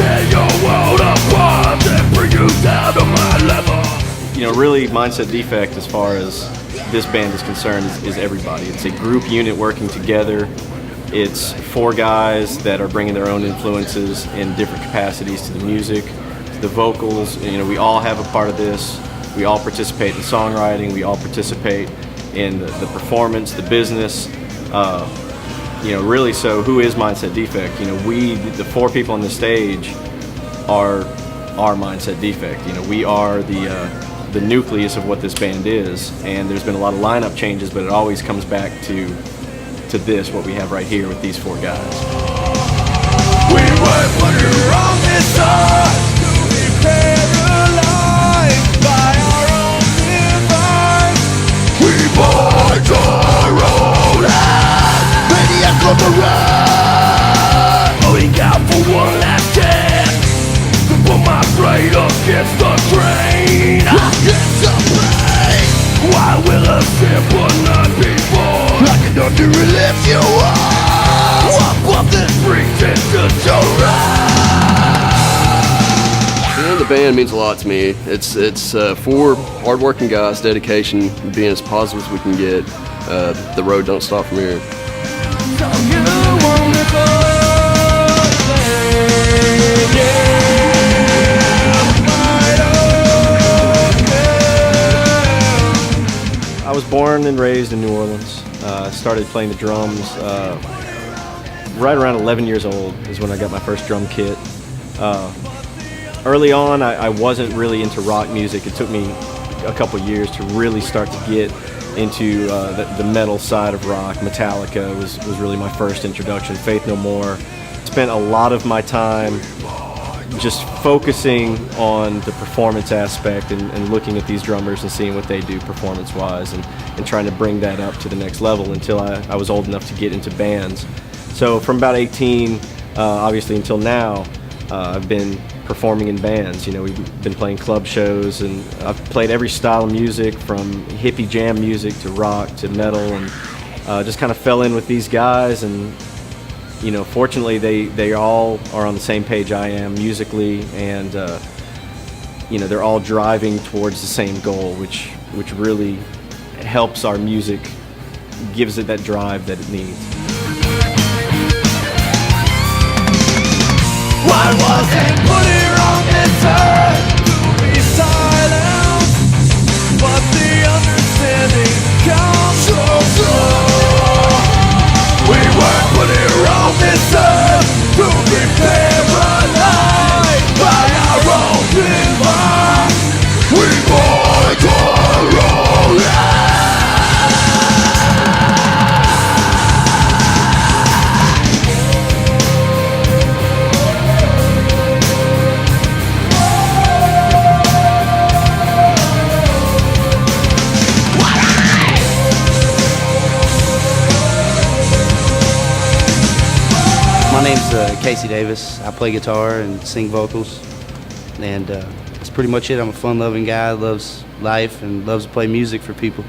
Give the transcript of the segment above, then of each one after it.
tear your world apart and bring you down to my level. You know, really, Mindset Defect, as far as this band is concerned, is everybody. It's a group unit working together. It's 4 guys that are bringing their own influences in different capacities to the music, to the vocals. You know, we all have a part of this. We all participate in songwriting. We all participate in the performance, the business. You know, really, so who is Mindset Defect? You know, we, the 4 people on the stage, are Mindset Defect. You know, we are the nucleus of what this band is, and there's been a lot of lineup changes, but it always comes back to this, what we have right here with these 4 guys. We were put on this earth to be paralyzed by our own device. We fight our own hand, maniac on the run. Holding out for one last chance to put my brain against the train. Against the brain. Why will a simple not be born? I cannot do it if you are. What up this brings into your You know, the band means a lot to me. It's 4 hard-working guys, dedication, being as positive as we can get. The road don't stop from here. I was born and raised in New Orleans. Started playing the drums right around 11 years old is when I got my first drum kit. Early on, I wasn't really into rock music. It took me a couple years to really start to get into the metal side of rock. Metallica was really my first introduction. Faith No More. Spent a lot of my time just focusing on the performance aspect and looking at these drummers and seeing what they do performance-wise and trying to bring that up to the next level until I was old enough to get into bands. So from about 18, obviously until now, I've been performing in bands. You know, we've been playing club shows, and I've played every style of music from hippie jam music to rock to metal, and just kind of fell in with these guys. And you know, fortunately, they all are on the same page I am musically, and you know, they're all driving towards the same goal, which really helps our music, gives it that drive that it needs. Why wasn't put here on this earth to be silent? But the understanding comes so slow. We weren't put here on this earth to be paralyzed by our own device. We fight our own life. My name's Casey Davis. I play guitar and sing vocals, and that's pretty much it. I'm a fun-loving guy, loves life and loves to play music for people.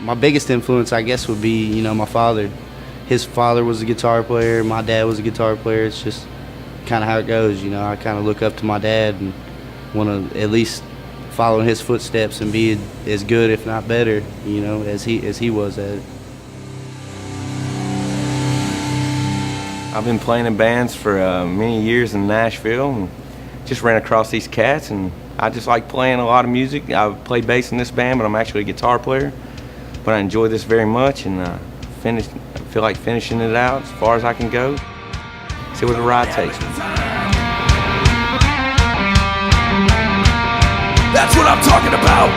My biggest influence, I guess, would be, you know, my father. His father was a guitar player, my dad was a guitar player. It's just kind of how it goes, you know. I kind of look up to my dad and want to at least follow in his footsteps and be as good, if not better, you know, as he was at it. I've been playing in bands for many years in Nashville, and just ran across these cats, and I just like playing a lot of music. I play bass in this band, but I'm actually a guitar player. But I enjoy this very much, and I feel like finishing it out as far as I can go. See where the ride takes me. That's what I'm talking about.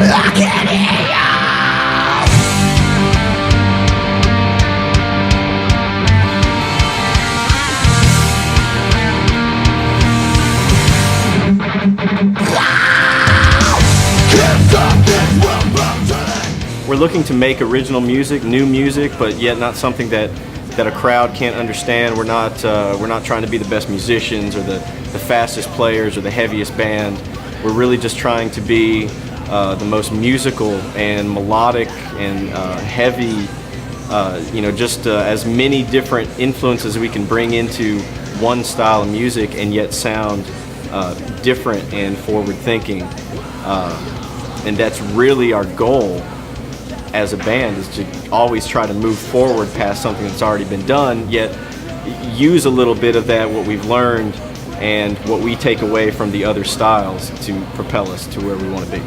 I can't hear you. We're looking to make original music, new music, but yet not something that that a crowd can't understand. We're not trying to be the best musicians or the fastest players or the heaviest band. We're really just trying to be the most musical and melodic and heavy, just as many different influences we can bring into one style of music and yet sound different and forward-thinking. And that's really our goal as a band, is to always try to move forward past something that's already been done, yet use a little bit of that, what we've learned and what we take away from the other styles, to propel us to where we want to be.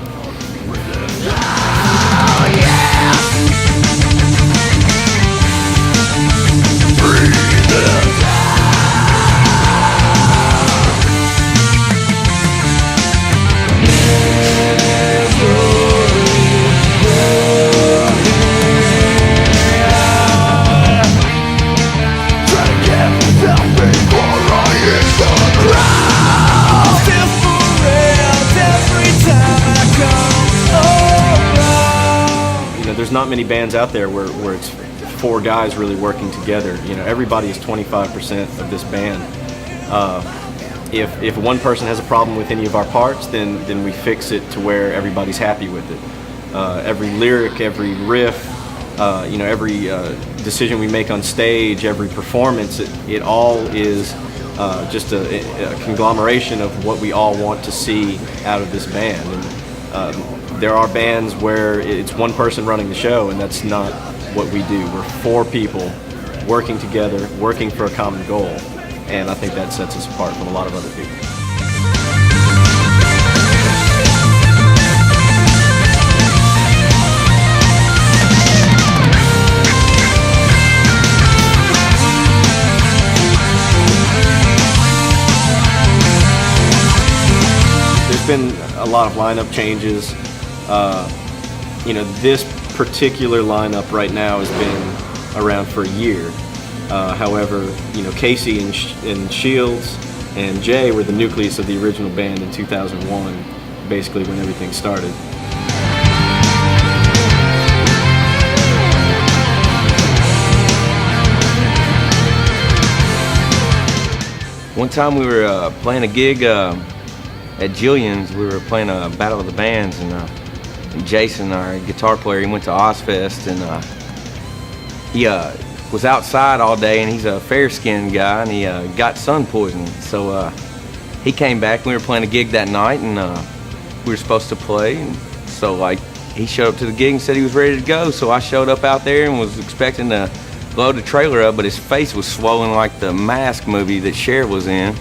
There's not many bands out there where it's 4 guys really working together. Everybody is 25% of this band. If one person has a problem with any of our parts, then we fix it to where everybody's happy with it. Every lyric, every riff, every decision we make on stage, every performance, it all is just a conglomeration of what we all want to see out of this band. And there are bands where it's one person running the show, and that's not what we do. We're 4 people working together, working for a common goal, and I think that sets us apart from a lot of other people. There's been a lot of lineup changes. This particular lineup right now has been around for a year. However, Casey and Shields and Jay were the nucleus of the original band in 2001, basically when everything started. One time we were playing a gig at Jillian's. We were playing a Battle of the Bands, and Jason, our guitar player, he went to Ozfest, and he was outside all day, and he's a fair-skinned guy, and he got sun poisoning. So he came back, and we were playing a gig that night, and we were supposed to play. And so he showed up to the gig and said he was ready to go. So I showed up out there and was expecting to load the trailer up, but his face was swollen like the Mask movie that Cher was in.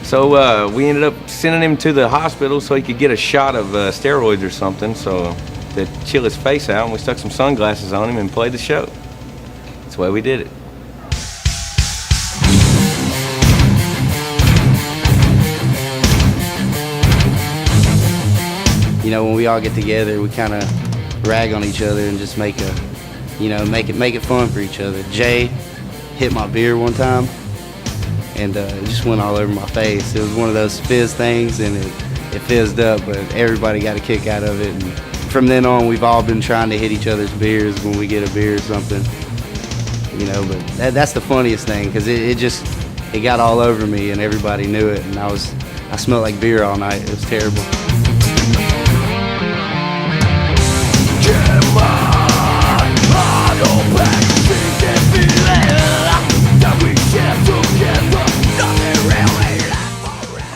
So we ended up sending him to the hospital so he could get a shot of steroids or something, so to chill his face out, and we stuck some sunglasses on him and played the show. That's the way we did it. When we all get together, we kind of rag on each other and just make it fun for each other. Jay hit my beer one time, and it just went all over my face. It was one of those fizz things, and it fizzed up, but everybody got a kick out of it. And from then on, we've all been trying to hit each other's beers when we get a beer or something. But that's the funniest thing, because it got all over me, and everybody knew it, and I smelled like beer all night. It was terrible.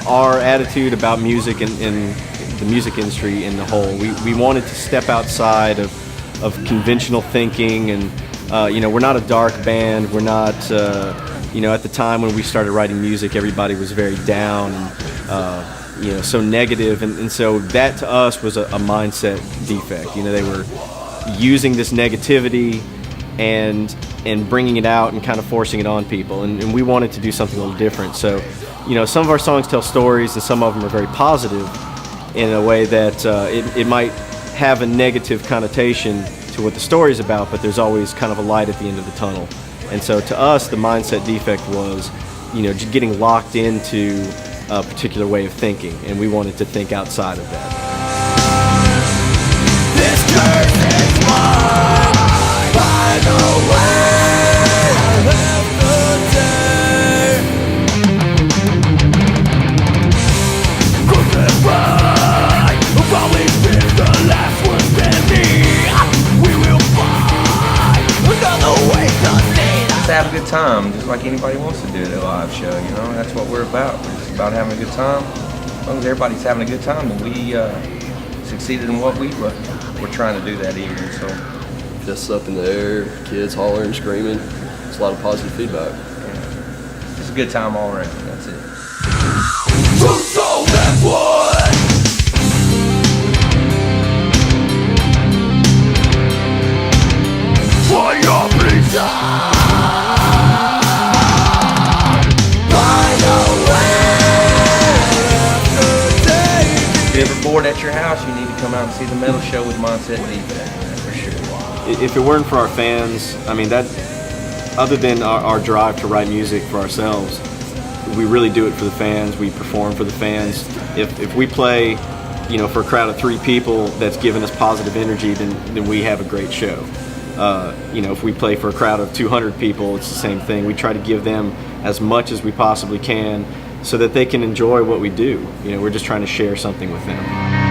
Our attitude about music and the music industry in the whole, we wanted to step outside of conventional thinking, and we're not a dark band. We're not, at the time when we started writing music, everybody was very down and so negative, and so that to us was a mindset defect. They were using this negativity and bringing it out and kind of forcing it on people, and we wanted to do something a little different. So some of our songs tell stories, and some of them are very positive in a way that it might have a negative connotation to what the story is about, but there's always kind of a light at the end of the tunnel. And so to us, the mindset defect was just getting locked into a particular way of thinking, and we wanted to think outside of that. This curse is mine, by the way. have a good time, just like anybody wants to do at a live show. You know, that's what we're about. We're just about having a good time. As long as everybody's having a good time, then we succeeded in what we're trying to do that evening. So, Fists up in the air, kids hollering, screaming. It's a lot of positive feedback. it's a good time all around. That's it. True soul that would for your reason. Find a way. If you're ever bored at your house, you need to come out and see the metal show with Mindset Defect. That's for sure. If it weren't for our fans, I mean, that, other than our drive to write music for ourselves, we really do it for the fans. We perform for the fans. If we play, you know, for a crowd of 3 people that's giving us positive energy, then we have a great show. You know, if we play for a crowd of 200 people, it's the same thing. We try to give them as much as we possibly can so that they can enjoy what we do. You know, we're just trying to share something with them.